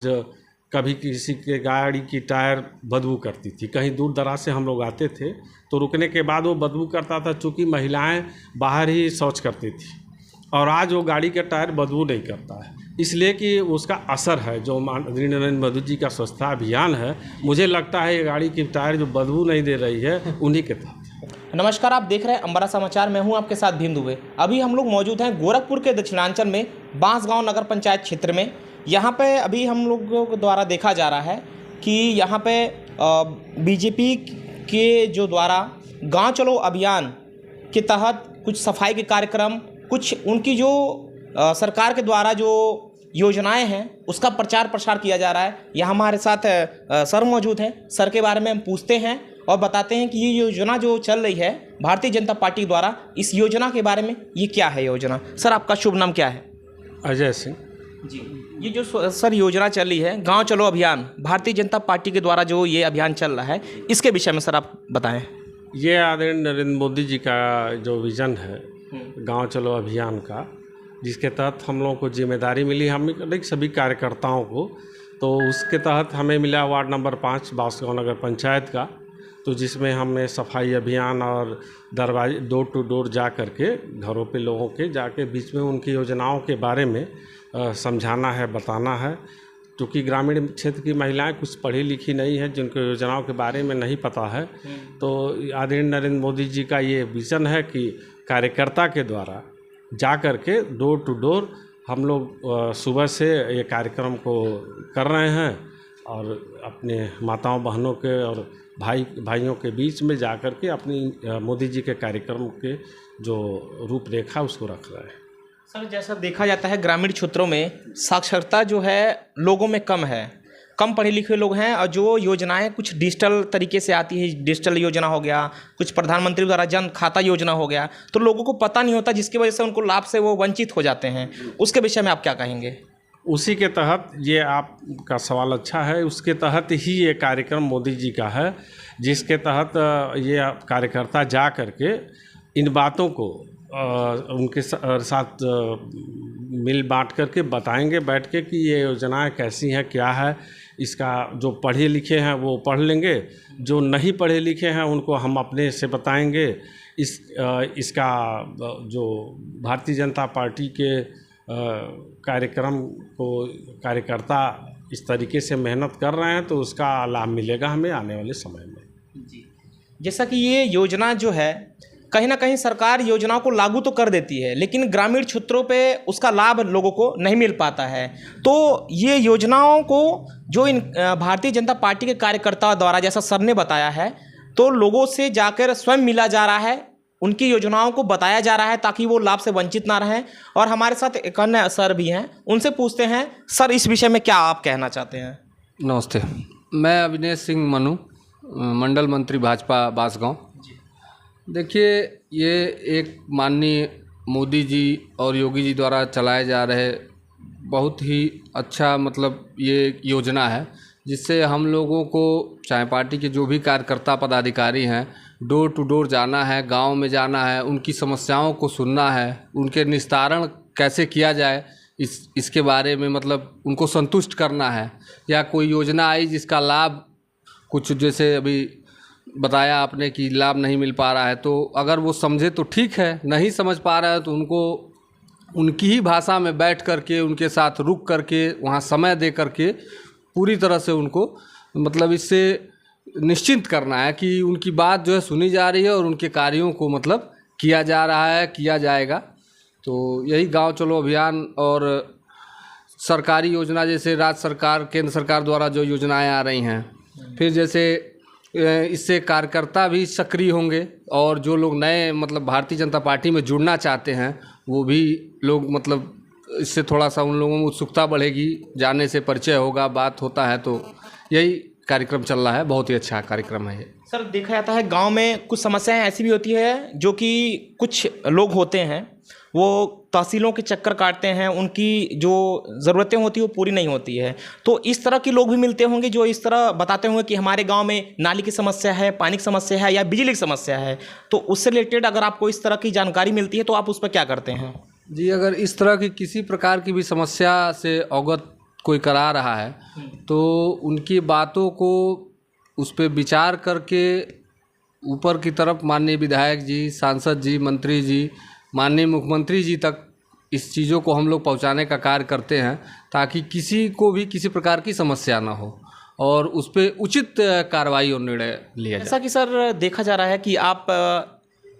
जो कभी किसी के गाड़ी की टायर बदबू करती थी, कहीं दूर दराज से हम लोग आते थे तो रुकने के बाद वो बदबू करता था, चूँकि महिलाएं बाहर ही शौच करती थी। और आज वो गाड़ी का टायर बदबू नहीं करता है, इसलिए कि उसका असर है जो माननीय नरेंद्र मोदी जी का स्वच्छता अभियान है। मुझे लगता है ये गाड़ी की टायर जो बदबू नहीं दे रही है उन्हीं के तहत। नमस्कार, आप देख रहे हैं अंबाला समाचार। मैं हूं आपके साथ भीम दुबे। अभी हम लोग मौजूद हैं गोरखपुर के दक्षिणांचल में बांसगांव नगर पंचायत क्षेत्र में। यहाँ पे अभी हम लोगों द्वारा देखा जा रहा है कि यहाँ पे बीजेपी के जो द्वारा गांव चलो अभियान के तहत कुछ सफाई के कार्यक्रम, कुछ उनकी जो सरकार के द्वारा जो योजनाएं हैं उसका प्रचार प्रसार किया जा रहा है। यहाँ हमारे साथ सर मौजूद हैं। सर के बारे में हम पूछते हैं और बताते हैं कि ये योजना जो चल रही है भारतीय जनता पार्टी द्वारा, इस योजना के बारे में ये क्या है योजना। सर, आपका शुभ नाम क्या है? अजय सिंह जी। ये जो सर योजना चल रही है गांव चलो अभियान, भारतीय जनता पार्टी के द्वारा जो ये अभियान चल रहा है, इसके विषय में सर आप बताएं। ये आदरणीय नरेंद्र मोदी जी का जो विज़न है गांव चलो अभियान का, जिसके तहत हम लोगों को जिम्मेदारी मिली, हम सभी कार्यकर्ताओं को, तो उसके तहत हमें मिला वार्ड नंबर 5 बांसगांव नगर पंचायत का, तो जिसमें हमने सफाई अभियान और दरवाजे डोर टू डोर जा कर के घरों पे लोगों के जाके बीच में उनकी योजनाओं के बारे में समझाना है, बताना है। क्योंकि ग्रामीण क्षेत्र की महिलाएं कुछ पढ़ी लिखी नहीं है, जिनको योजनाओं के बारे में नहीं पता है, तो आदरणीय नरेंद्र मोदी जी का ये विज़न है कि कार्यकर्ता के द्वारा जा कर के डोर टू डोर हम लोग सुबह से ये कार्यक्रम को कर रहे हैं और अपने माताओं बहनों के और भाइयों के बीच में जा कर के अपनी मोदी जी के कार्यक्रम के जो रूपरेखा उसको रख रहे हैं। सर, जैसा देखा जाता है ग्रामीण क्षेत्रों में साक्षरता जो है लोगों में कम है, कम पढ़े लिखे लोग हैं, और जो योजनाएं कुछ डिजिटल तरीके से आती है, डिजिटल योजना हो गया, कुछ प्रधानमंत्री द्वारा जन खाता योजना हो गया, तो लोगों को पता नहीं होता, जिसकी वजह से उनको लाभ से वो वंचित हो जाते हैं। उसके विषय में आप क्या कहेंगे? उसी के तहत ये आपका सवाल अच्छा है, उसके तहत ही ये कार्यक्रम मोदी जी का है, जिसके तहत ये कार्यकर्ता जा कर के इन बातों को उनके साथ मिल बांट करके बताएंगे बैठ के कि ये योजनाएं कैसी हैं, क्या है। इसका जो पढ़े लिखे हैं वो पढ़ लेंगे, जो नहीं पढ़े लिखे हैं उनको हम अपने से बताएंगे। इसका जो भारतीय जनता पार्टी के कार्यक्रम को कार्यकर्ता इस तरीके से मेहनत कर रहे हैं, तो उसका लाभ मिलेगा हमें आने वाले समय में। जी, जैसा कि ये योजना जो है कहीं ना कहीं सरकार योजनाओं को लागू तो कर देती है, लेकिन ग्रामीण क्षेत्रों पे उसका लाभ लोगों को नहीं मिल पाता है। तो ये योजनाओं को जो इन भारतीय जनता पार्टी के कार्यकर्ताओं द्वारा, जैसा सर ने बताया है, तो लोगों से जाकर स्वयं मिला जा रहा है, उनकी योजनाओं को बताया जा रहा है ताकि वो लाभ से वंचित ना रहें। और हमारे साथ एक अन्य सर भी हैं, उनसे पूछते हैं। सर, इस विषय में क्या आप कहना चाहते हैं? नमस्ते, मैं अविनेश सिंह मनु, मंडल मंत्री भाजपा बांसगांव। देखिए, ये एक माननीय मोदी जी और योगी जी द्वारा चलाए जा रहे बहुत ही अच्छा ये योजना है, जिससे हम लोगों को, चाहे पार्टी के जो भी कार्यकर्ता पदाधिकारी हैं, डोर टू डोर जाना है, गांव में जाना है, उनकी समस्याओं को सुनना है, उनके निस्तारण कैसे किया जाए इसके बारे में उनको संतुष्ट करना है। या कोई योजना आई जिसका लाभ कुछ, जैसे अभी बताया आपने कि लाभ नहीं मिल पा रहा है, तो अगर वो समझे तो ठीक है, नहीं समझ पा रहा है तो उनको उनकी ही भाषा में बैठ करके उनके साथ रुक करके वहाँ समय दे करके पूरी तरह से उनको इससे निश्चिंत करना है कि उनकी बात जो है सुनी जा रही है और उनके कार्यों को किया जा रहा है, किया जाएगा। तो यही गांव चलो अभियान और सरकारी योजना, जैसे राज्य सरकार, केंद्र सरकार द्वारा जो योजनाएं आ रही हैं, फिर जैसे इससे कार्यकर्ता भी सक्रिय होंगे, और जो लोग नए भारतीय जनता पार्टी में जुड़ना चाहते हैं वो भी लोग इससे थोड़ा सा उन लोगों में उत्सुकता बढ़ेगी, जाने से परिचय होगा, बात होता है। तो यही कार्यक्रम चल रहा है, बहुत ही अच्छा कार्यक्रम है ये। सर, देखा जाता है गांव में कुछ समस्याएं ऐसी भी होती है जो कि कुछ लोग होते हैं वो तहसीलों के चक्कर काटते हैं, उनकी जो ज़रूरतें होती हैं वो पूरी नहीं होती है। तो इस तरह के लोग भी मिलते होंगे जो इस तरह बताते होंगे कि हमारे गांव में नाली की समस्या है, पानी की समस्या है या बिजली की समस्या है। तो उससे रिलेटेड अगर आपको इस तरह की जानकारी मिलती है तो आप उस पर क्या करते हैं? जी, अगर इस तरह की किसी प्रकार की भी समस्या से अवगत कोई करा रहा है तो उनकी बातों को उस पर विचार करके ऊपर की तरफ माननीय विधायक जी, सांसद जी, मंत्री जी, माननीय मुख्यमंत्री जी तक इस चीज़ों को हम लोग पहुंचाने का कार्य करते हैं, ताकि किसी को भी किसी प्रकार की समस्या ना हो और उस पर उचित कार्रवाई और निर्णय लिया जाए। जैसा कि सर देखा जा रहा है कि आप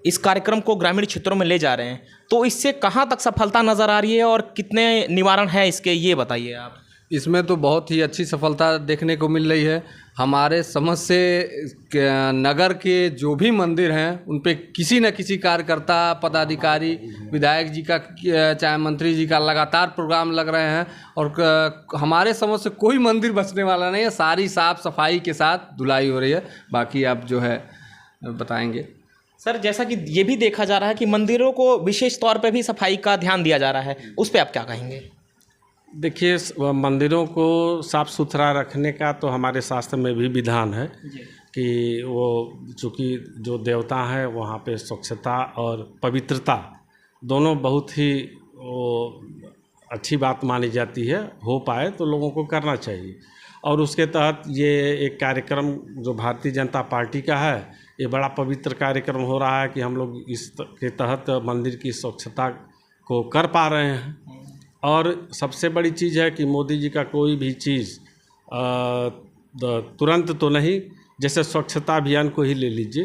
इस कार्यक्रम को ग्रामीण क्षेत्रों में ले जा रहे हैं, तो इससे कहाँ तक सफलता नज़र आ रही है और कितने निवारण है इसके, ये बताइए आप। इसमें तो बहुत ही अच्छी सफलता देखने को मिल रही है। हमारे समझ से नगर के जो भी मंदिर हैं उन पे किसी न किसी कार्यकर्ता, पदाधिकारी, विधायक जी का चाहे मंत्री जी का लगातार प्रोग्राम लग रहे हैं और हमारे समझ से कोई मंदिर बचने वाला नहीं है। सारी साफ सफाई के साथ धुलाई हो रही है। बाकी आप जो है बताएंगे। सर जैसा कि ये भी देखा जा रहा है कि मंदिरों को विशेष तौर पे भी सफाई का ध्यान दिया जा रहा है, उस पर आप क्या कहेंगे? देखिए, मंदिरों को साफ़ सुथरा रखने का तो हमारे शास्त्र में भी विधान है कि वो चूँकि जो देवता हैं वहाँ पे स्वच्छता और पवित्रता दोनों बहुत ही वो अच्छी बात मानी जाती है। हो पाए तो लोगों को करना चाहिए और उसके तहत ये एक कार्यक्रम जो भारतीय जनता पार्टी का है, ये बड़ा पवित्र कार्यक्रम हो रहा है कि हम लोग इसके तहत मंदिर की स्वच्छता को कर पा रहे हैं। और सबसे बड़ी चीज़ है कि मोदी जी का कोई भी चीज़ तुरंत तो नहीं, जैसे स्वच्छता अभियान को ही ले लीजिए,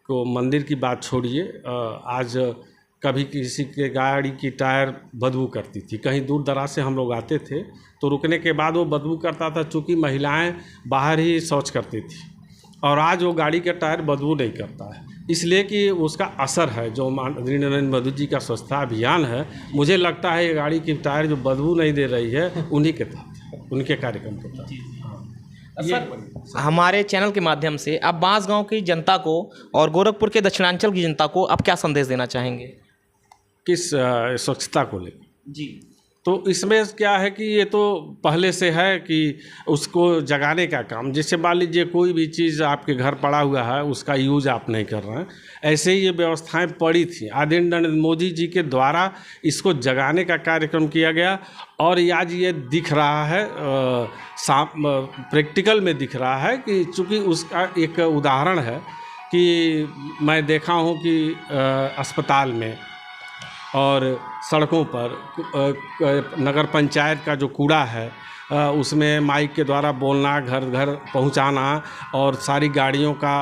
को मंदिर की बात छोड़िए। आज कभी किसी के गाड़ी की टायर बदबू करती थी, कहीं दूर दराज से हम लोग आते थे तो रुकने के बाद वो बदबू करता था, चूँकि महिलाएं बाहर ही शौच करती थी, और आज वो गाड़ी का टायर बदबू नहीं करता है, इसलिए कि उसका असर है जो माननीय नरेंद्र मोदी जी का स्वच्छता अभियान है। मुझे लगता है ये गाड़ी की टायर जो बदबू नहीं दे रही है उन्हीं के तहत, उनके कार्यक्रम के तहत। सर हमारे चैनल के माध्यम से आप बांसगांव की जनता को और गोरखपुर के दक्षिणांचल की जनता को आप क्या संदेश देना चाहेंगे? किस स्वच्छता को लेकर? जी, तो इसमें क्या है कि ये तो पहले से है कि उसको जगाने का काम, जैसे मान लीजिए कोई भी चीज़ आपके घर पड़ा हुआ है, उसका यूज आप नहीं कर रहे हैं, ऐसे ही ये व्यवस्थाएं पड़ी थी। आदरणीय नरेंद्र मोदी जी के द्वारा इसको जगाने का कार्यक्रम किया गया और आज ये दिख रहा है, प्रैक्टिकल में दिख रहा है कि चूँकि उसका एक उदाहरण है कि मैं देखा हूँ कि अस्पताल में और सड़कों पर नगर पंचायत का जो कूड़ा है उसमें माइक के द्वारा बोलना, घर घर पहुंचाना और सारी गाड़ियों का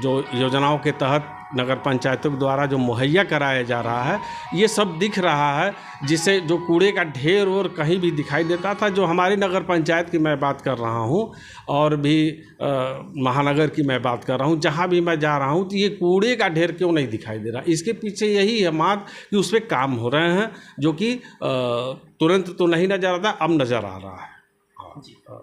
जो योजनाओं के तहत नगर पंचायतों के द्वारा जो मुहैया कराया जा रहा है, ये सब दिख रहा है। जिससे जो कूड़े का ढेर और कहीं भी दिखाई देता था, जो हमारी नगर पंचायत की मैं बात कर रहा हूँ और भी महानगर की मैं बात कर रहा हूँ, जहाँ भी मैं जा रहा हूँ तो ये कूड़े का ढेर क्यों नहीं दिखाई दे रहा? इसके पीछे यही है मात कि उस पर काम हो रहे हैं, जो कि तुरंत तो नहीं नज़र आता, अब नज़र आ रहा है।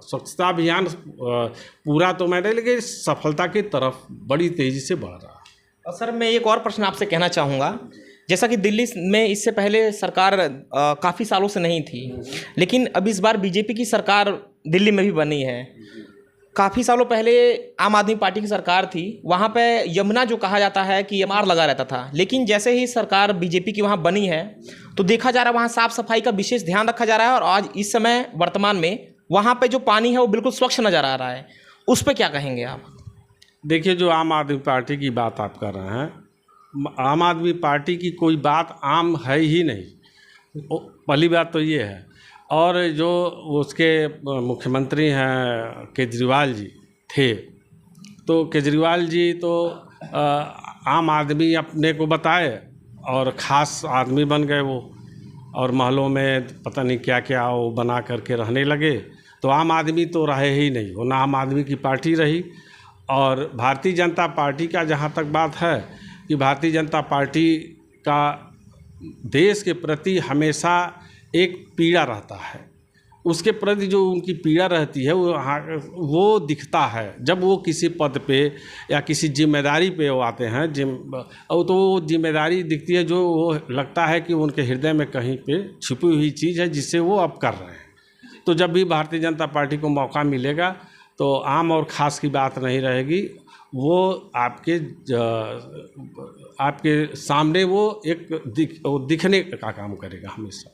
स्वच्छता अभियान पूरा तो मैं नहीं, लेकिन सफलता की तरफ बड़ी तेज़ी से बढ़ रहा है। और सर मैं एक और प्रश्न आपसे कहना चाहूँगा, जैसा कि दिल्ली में इससे पहले सरकार काफ़ी सालों से नहीं थी, लेकिन अब इस बार बीजेपी की सरकार दिल्ली में भी बनी है। काफ़ी सालों पहले आम आदमी पार्टी की सरकार थी, वहाँ पे यमुना जो कहा जाता है कि एमआर लगा रहता था, लेकिन जैसे ही सरकार बीजेपी की वहाँ बनी है तो देखा जा रहा है वहाँ साफ़ सफाई का विशेष ध्यान रखा जा रहा है और आज इस समय वर्तमान में वहाँ पे जो पानी है वो बिल्कुल स्वच्छ नज़र आ रहा है। उस पर क्या कहेंगे आप? देखिए, जो आम आदमी पार्टी की बात आप कर रहे हैं, आम आदमी पार्टी की कोई बात आम है ही नहीं, पहली बात तो ये है। और जो उसके मुख्यमंत्री हैं केजरीवाल जी थे, तो केजरीवाल जी तो आम आदमी अपने को बताए और ख़ास आदमी बन गए वो, और महलों में पता नहीं क्या क्या वो बना करके रहने लगे। तो आम आदमी तो रहे ही नहीं, वो ना आम आदमी की पार्टी रही। और भारतीय जनता पार्टी का जहाँ तक बात है कि भारतीय जनता पार्टी का देश के प्रति हमेशा एक पीड़ा रहता है, उसके प्रति जो उनकी पीड़ा रहती है वो दिखता है जब वो किसी पद पे या किसी जिम्मेदारी पे वो आते हैं। तो वो जिम्मेदारी दिखती है जो वो लगता है कि उनके हृदय में कहीं पे छिपी हुई चीज़ है जिसे वो अब कर रहे हैं। तो जब भी भारतीय जनता पार्टी को मौका मिलेगा तो आम और ख़ास की बात नहीं रहेगी, वो आपके सामने वो एक दिखने का काम करेगा हमेशा।